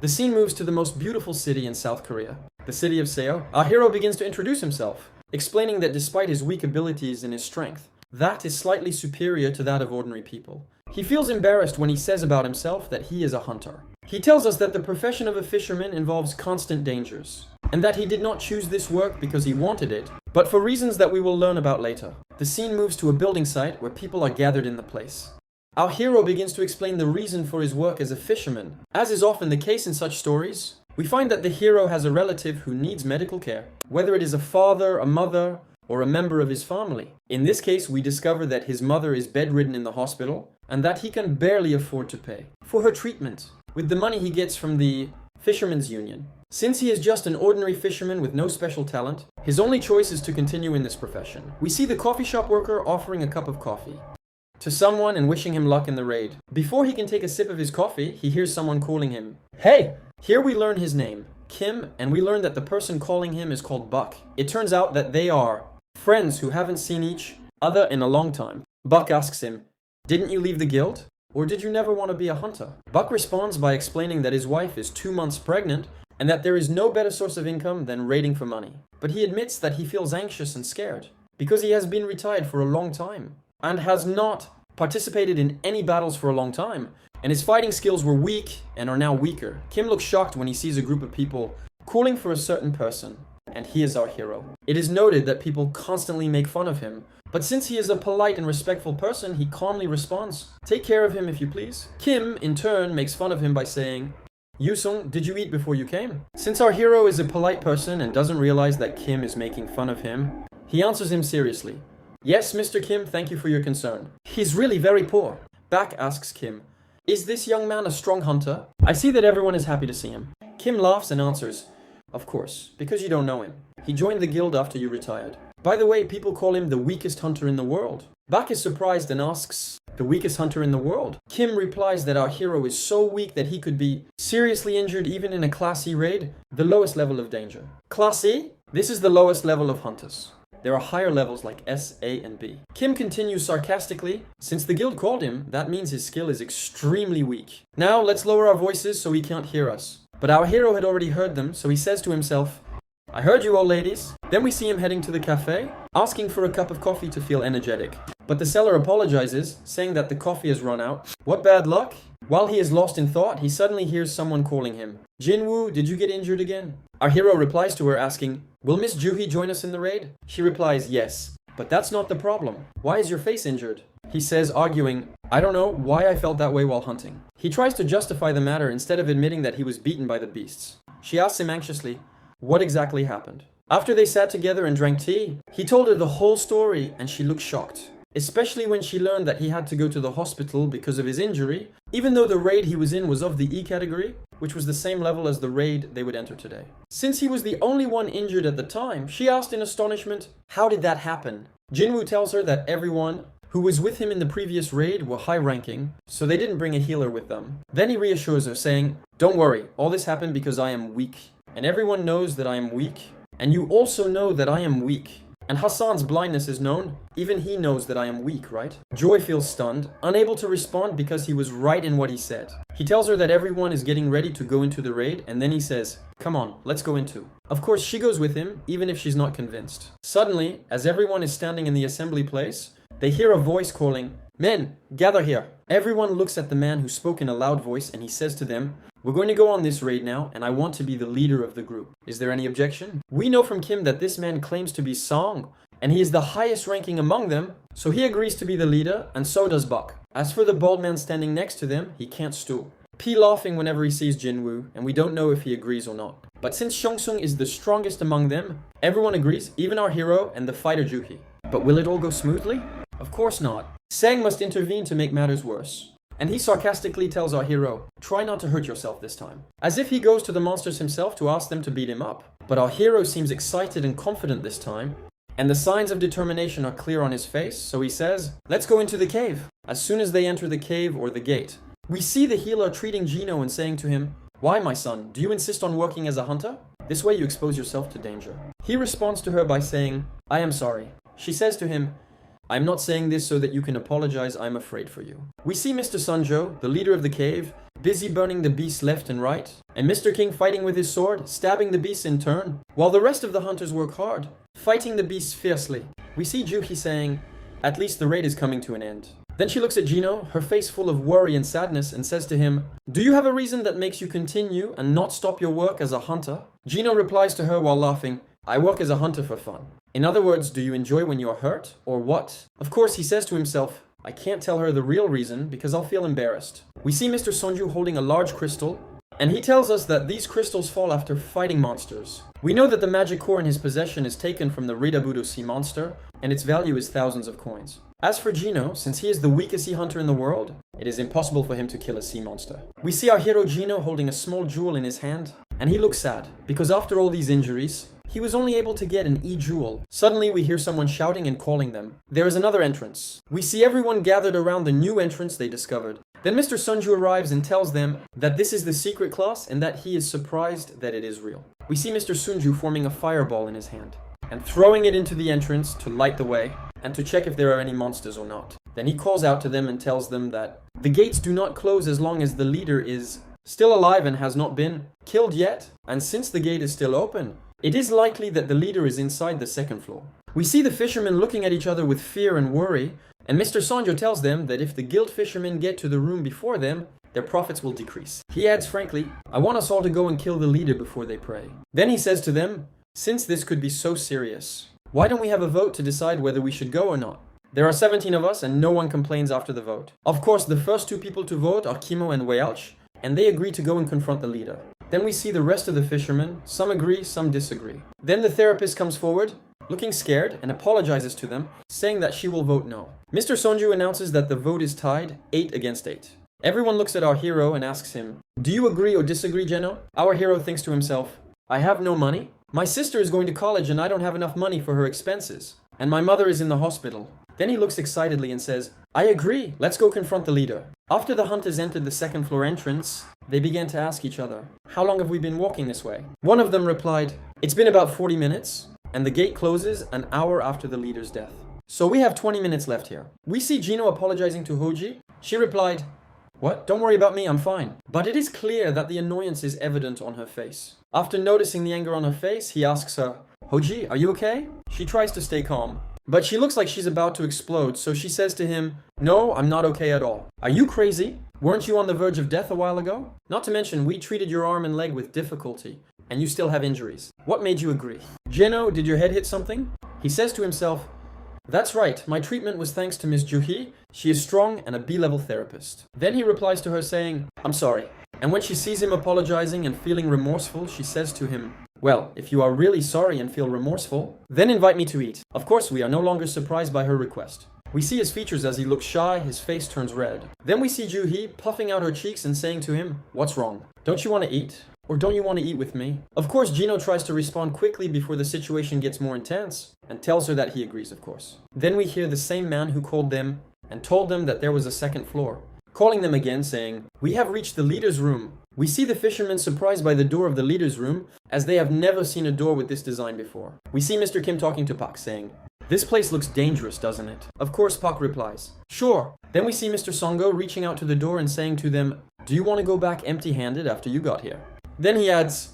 The scene moves to the most beautiful city in South Korea, the city of Seo. Our hero begins to introduce himself, explaining that despite his weak abilities and his strength, that is slightly superior to that of ordinary people. He feels embarrassed when he says about himself that he is a hunter. He tells us that the profession of a fisherman involves constant dangers, and that he did not choose this work because he wanted it, but for reasons that we will learn about later. The scene moves to a building site where people are gathered in the place. Our hero begins to explain the reason for his work as a fisherman. As is often the case in such stories, we find that the hero has a relative who needs medical care, whether it is a father, a mother, or a member of his family. In this case, we discover that his mother is bedridden in the hospital, and that he can barely afford to pay for her treatment with the money he gets from the Fishermen's Union. Since he is just an ordinary fisherman with no special talent, his only choice is to continue in this profession. We see the coffee shop worker offering a cup of coffee to someone and wishing him luck in the raid. Before he can take a sip of his coffee, he hears someone calling him, "Hey!" Here we learn his name, Kim, and we learn that the person calling him is called Buck. It turns out that they are friends who haven't seen each other in a long time. Buck asks him, "Didn't you leave the guild? Or did you never want to be a hunter?" Buck responds by explaining that his wife is 2 months pregnant and that there is no better source of income than raiding for money. But he admits that he feels anxious and scared because he has been retired for a long time and has not participated in any battles for a long time, and his fighting skills were weak and are now weaker. Kim looks shocked when he sees a group of people calling for a certain person, and he is our hero. It is noted that people constantly make fun of him, but since he is a polite and respectful person, he calmly responds, "Take care of him if you please." Kim, in turn, makes fun of him by saying, "Yusung, did you eat before you came?" Since our hero is a polite person and doesn't realize that Kim is making fun of him, he answers him seriously. "Yes, Mr. Kim, thank you for your concern. He's really very poor." Back asks Kim, "Is this young man a strong hunter? I see that everyone is happy to see him." Kim laughs and answers, "Of course, because you don't know him. He joined the guild after you retired. By the way, people call him the weakest hunter in the world." Bak is surprised and asks, "The weakest hunter in the world?" Kim replies that our hero is so weak that he could be seriously injured even in a Class E raid, the lowest level of danger. Class E? This is the lowest level of hunters. There are higher levels like S, A, and B. Kim continues sarcastically, "Since the guild called him, that means his skill is extremely weak. Now let's lower our voices so he can't hear us." But our hero had already heard them, so he says to himself, "I heard you old ladies." Then we see him heading to the cafe, asking for a cup of coffee to feel energetic. But the seller apologizes, saying that the coffee has run out. What bad luck! While he is lost in thought, he suddenly hears someone calling him, "Jinwoo, did you get injured again?" Our hero replies to her asking, "Will Miss Juhi join us in the raid?" She replies, "Yes, but that's not the problem. Why is your face injured?" He says, arguing, "I don't know why I felt that way while hunting." He tries to justify the matter instead of admitting that he was beaten by the beasts. She asks him anxiously, what exactly happened? After they sat together and drank tea, he told her the whole story and she looked shocked, especially when she learned that he had to go to the hospital because of his injury, even though the raid he was in was of the E category, which was the same level as the raid they would enter today. Since he was the only one injured at the time, she asked in astonishment, how did that happen? Jinwoo tells her that everyone who was with him in the previous raid were high-ranking, so they didn't bring a healer with them. Then he reassures her, saying, "Don't worry, all this happened because I am weak. And everyone knows that I am weak, and you also know that I am weak. And Hassan's blindness is known. Even he knows that I am weak, right?" Joy feels stunned, unable to respond because he was right in what he said. He tells her that everyone is getting ready to go into the raid, and then he says, "Come on, let's go in too." Of course, she goes with him, even if she's not convinced. Suddenly, as everyone is standing in the assembly place, they hear a voice calling, "Men, gather here." Everyone looks at the man who spoke in a loud voice, and he says to them, "We're going to go on this raid now, and I want to be the leader of the group. Is there any objection?" We know from Kim that this man claims to be Song, and he is the highest ranking among them, so he agrees to be the leader, and so does Buck. As for the bald man standing next to them, he can't stool. P laughing whenever he sees Jinwoo, and we don't know if he agrees or not. But since Seongsung is the strongest among them, everyone agrees, even our hero and the fighter Juhi. But will it all go smoothly? Of course not. Sang must intervene to make matters worse. And he sarcastically tells our hero, "Try not to hurt yourself this time." As if he goes to the monsters himself to ask them to beat him up. But our hero seems excited and confident this time, and the signs of determination are clear on his face, so he says, "Let's go into the cave." As soon as they enter the cave or the gate, we see the healer treating Gino and saying to him, "Why, my son, do you insist on working as a hunter? This way you expose yourself to danger." He responds to her by saying, "I am sorry." She says to him, "I'm not saying this so that you can apologize, I'm afraid for you." We see Mr. Sunjo, the leader of the cave, busy burning the beasts left and right, and Mr. King fighting with his sword, stabbing the beasts in turn, while the rest of the hunters work hard, fighting the beasts fiercely. We see Juhi saying, "At least the raid is coming to an end." Then she looks at Gino, her face full of worry and sadness, and says to him, "Do you have a reason that makes you continue and not stop your work as a hunter?" Gino replies to her while laughing, "I work as a hunter for fun." In other words, do you enjoy when you're hurt, or what? Of course, he says to himself, I can't tell her the real reason because I'll feel embarrassed. We see Mr. Sonju holding a large crystal, and he tells us that these crystals fall after fighting monsters. We know that the magic core in his possession is taken from the Ridabudo sea monster, and its value is thousands of coins. As for Gino, since he is the weakest sea hunter in the world, it is impossible for him to kill a sea monster. We see our hero Gino holding a small jewel in his hand, and he looks sad, because after all these injuries, he was only able to get an e-jewel. Suddenly we hear someone shouting and calling them. There is another entrance. We see everyone gathered around the new entrance they discovered. Then Mr. Sunju arrives and tells them that this is the secret class and that he is surprised that it is real. We see Mr. Sunju forming a fireball in his hand and throwing it into the entrance to light the way and to check if there are any monsters or not. Then he calls out to them and tells them that the gates do not close as long as the leader is still alive and has not been killed yet, and since the gate is still open, it is likely that the leader is inside the second floor. We see the fishermen looking at each other with fear and worry, and Mr. Sanjo tells them that if the guild fishermen get to the room before them, their profits will decrease. He adds frankly, I want us all to go and kill the leader before they pray. Then he says to them, since this could be so serious, why don't we have a vote to decide whether we should go or not? There are 17 of us and no one complains after the vote. Of course, the first two people to vote are Kimo and Wealch, and they agree to go and confront the leader. Then we see the rest of the fishermen. Some agree, some disagree. Then the therapist comes forward, looking scared, and apologizes to them, saying that she will vote no. Mr. Sonju announces that the vote is tied, 8 against 8. Everyone looks at our hero and asks him, do you agree or disagree, Geno? Our hero thinks to himself, I have no money. My sister is going to college and I don't have enough money for her expenses. And my mother is in the hospital. Then he looks excitedly and says, I agree, let's go confront the leader. After the hunters entered the second floor entrance, they began to ask each other, how long have we been walking this way? One of them replied, it's been about 40 minutes, and the gate closes an hour after the leader's death. So we have 20 minutes left here. We see Gino apologizing to Hoji. She replied, what? Don't worry about me, I'm fine. But it is clear that the annoyance is evident on her face. After noticing the anger on her face, he asks her, Hoji, are you okay? She tries to stay calm, but she looks like she's about to explode, so she says to him, no, I'm not okay at all. Are you crazy? Weren't you on the verge of death a while ago? Not to mention, we treated your arm and leg with difficulty, and you still have injuries. What made you agree? Geno, did your head hit something? He says to himself, that's right, my treatment was thanks to Miss Juhi. She is strong and a B-level therapist. Then he replies to her saying, I'm sorry. And when she sees him apologizing and feeling remorseful, she says to him, well, if you are really sorry and feel remorseful, then invite me to eat. Of course, we are no longer surprised by her request. We see his features as he looks shy, his face turns red. Then we see Juhi puffing out her cheeks and saying to him, what's wrong? Don't you want to eat? Or don't you want to eat with me? Of course, Gino tries to respond quickly before the situation gets more intense, and tells her that he agrees, of course. Then we hear the same man who called them and told them that there was a second floor, calling them again saying, we have reached the leader's room. We see the fishermen surprised by the door of the leader's room, as they have never seen a door with this design before. We see Mr. Kim talking to Pak saying, this place looks dangerous, doesn't it? Of course, Pak replies, sure. Then we see Mr. Songo reaching out to the door and saying to them, do you want to go back empty-handed after you got here? Then he adds,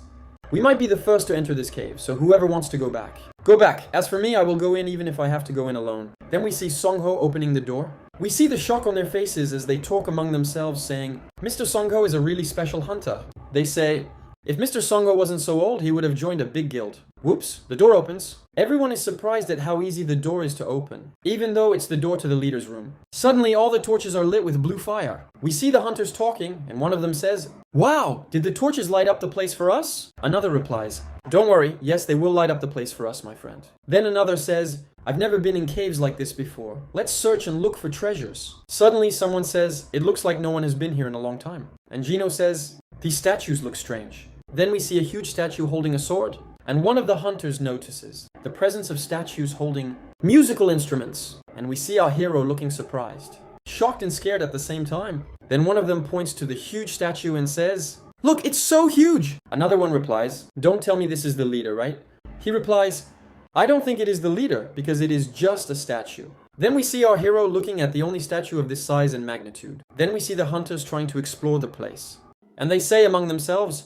we might be the first to enter this cave, so whoever wants to go back. Go back. As for me, I will go in even if I have to go in alone. Then we see Songho opening the door. We see the shock on their faces as they talk among themselves saying, Mr. Songho is a really special hunter. They say, if Mr. Songho wasn't so old, he would have joined a big guild. Whoops, the door opens. Everyone is surprised at how easy the door is to open, even though it's the door to the leader's room. Suddenly, all the torches are lit with blue fire. We see the hunters talking, and one of them says, wow, did the torches light up the place for us? Another replies, don't worry, yes, they will light up the place for us, my friend. Then another says, I've never been in caves like this before. Let's search and look for treasures. Suddenly, someone says, it looks like no one has been here in a long time. And Gino says, these statues look strange. Then we see a huge statue holding a sword. And one of the hunters notices the presence of statues holding musical instruments, and we see our hero looking surprised, shocked and scared at the same time. Then one of them points to the huge statue and says, look, it's so huge! Another one replies, don't tell me this is the leader, right? He replies, I don't think it is the leader, because it is just a statue. Then we see our hero looking at the only statue of this size and magnitude. Then we see the hunters trying to explore the place. And they say among themselves,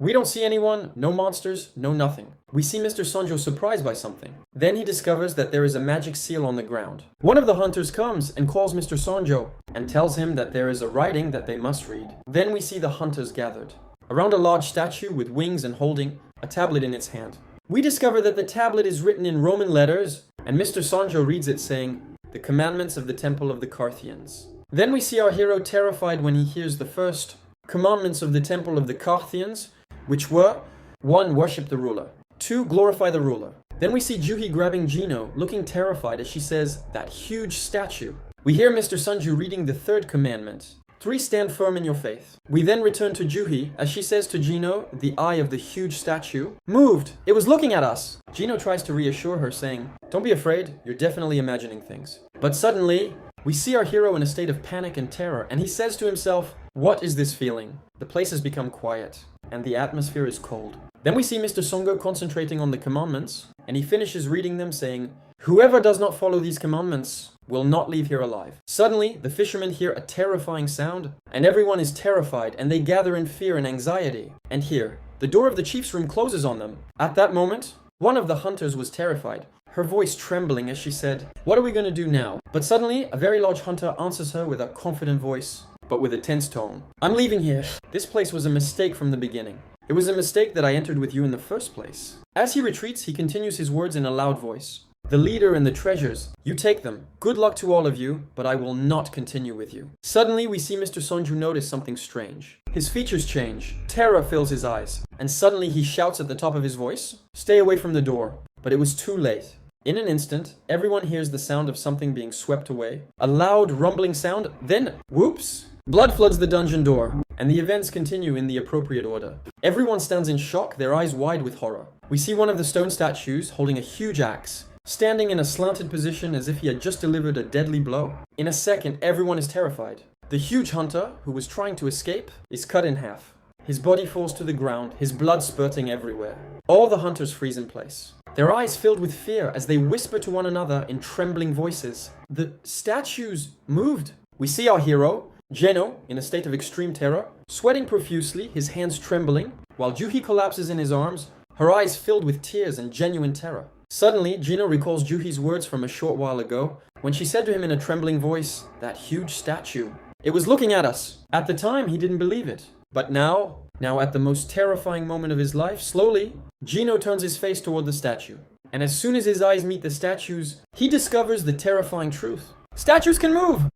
"We don't see anyone, no monsters, no nothing." We see Mr. Sonjo surprised by something. Then he discovers that there is a magic seal on the ground. One of the hunters comes and calls Mr. Sonjo and tells him that there is a writing that they must read. Then we see the hunters gathered around a large statue with wings and holding a tablet in its hand. We discover that the tablet is written in Roman letters, and Mr. Sonjo reads it saying, "The commandments of the temple of the Carthians." Then we see our hero terrified when he hears the first commandments of the temple of the Carthians, which were 1. Worship the ruler. 2. Glorify the ruler. Then we see Juhi grabbing Jino, looking terrified as she says, "That huge statue." We hear Mr. Sonju reading the third commandment. 3. Stand firm in your faith. We then return to Juhi as she says to Jino, the eye of the huge statue moved. It was looking at us. Jino tries to reassure her saying, "Don't be afraid, you're definitely imagining things." But suddenly, we see our hero in a state of panic and terror, and he says to himself, "What is this feeling?" The place has become quiet, and the atmosphere is cold. Then we see Mr. Songo concentrating on the commandments, and he finishes reading them saying, "Whoever does not follow these commandments will not leave here alive." Suddenly, the fishermen hear a terrifying sound, and everyone is terrified, and they gather in fear and anxiety. And here, the door of the chief's room closes on them. At that moment, one of the hunters was terrified, her voice trembling as she said, "What are we going to do now?" But suddenly, a very large hunter answers her with a confident voice, but with a tense tone. "I'm leaving here. This place was a mistake from the beginning. It was a mistake that I entered with you in the first place." As he retreats, he continues his words in a loud voice. "The leader and the treasures, you take them. Good luck to all of you, but I will not continue with you." Suddenly, we see Mr. Sonju notice something strange. His features change, terror fills his eyes, and suddenly he shouts at the top of his voice, "Stay away from the door." But it was too late. In an instant, everyone hears the sound of something being swept away. A loud, rumbling sound, then, whoops! Blood floods the dungeon door, and the events continue in the appropriate order. Everyone stands in shock, their eyes wide with horror. We see one of the stone statues holding a huge axe, standing in a slanted position as if he had just delivered a deadly blow. In a second, everyone is terrified. The huge hunter, who was trying to escape, is cut in half. His body falls to the ground, his blood spurting everywhere. All the hunters freeze in place, their eyes filled with fear as they whisper to one another in trembling voices. The statues moved. We see our hero, Jeno, in a state of extreme terror, sweating profusely, his hands trembling, while Juhi collapses in his arms, her eyes filled with tears and genuine terror. Suddenly, Jino recalls Juhi's words from a short while ago, when she said to him in a trembling voice, "That huge statue. It was looking at us." At the time, he didn't believe it. But now at the most terrifying moment of his life, slowly, Jino turns his face toward the statue. And as soon as his eyes meet the statue's, he discovers the terrifying truth. Statues can move!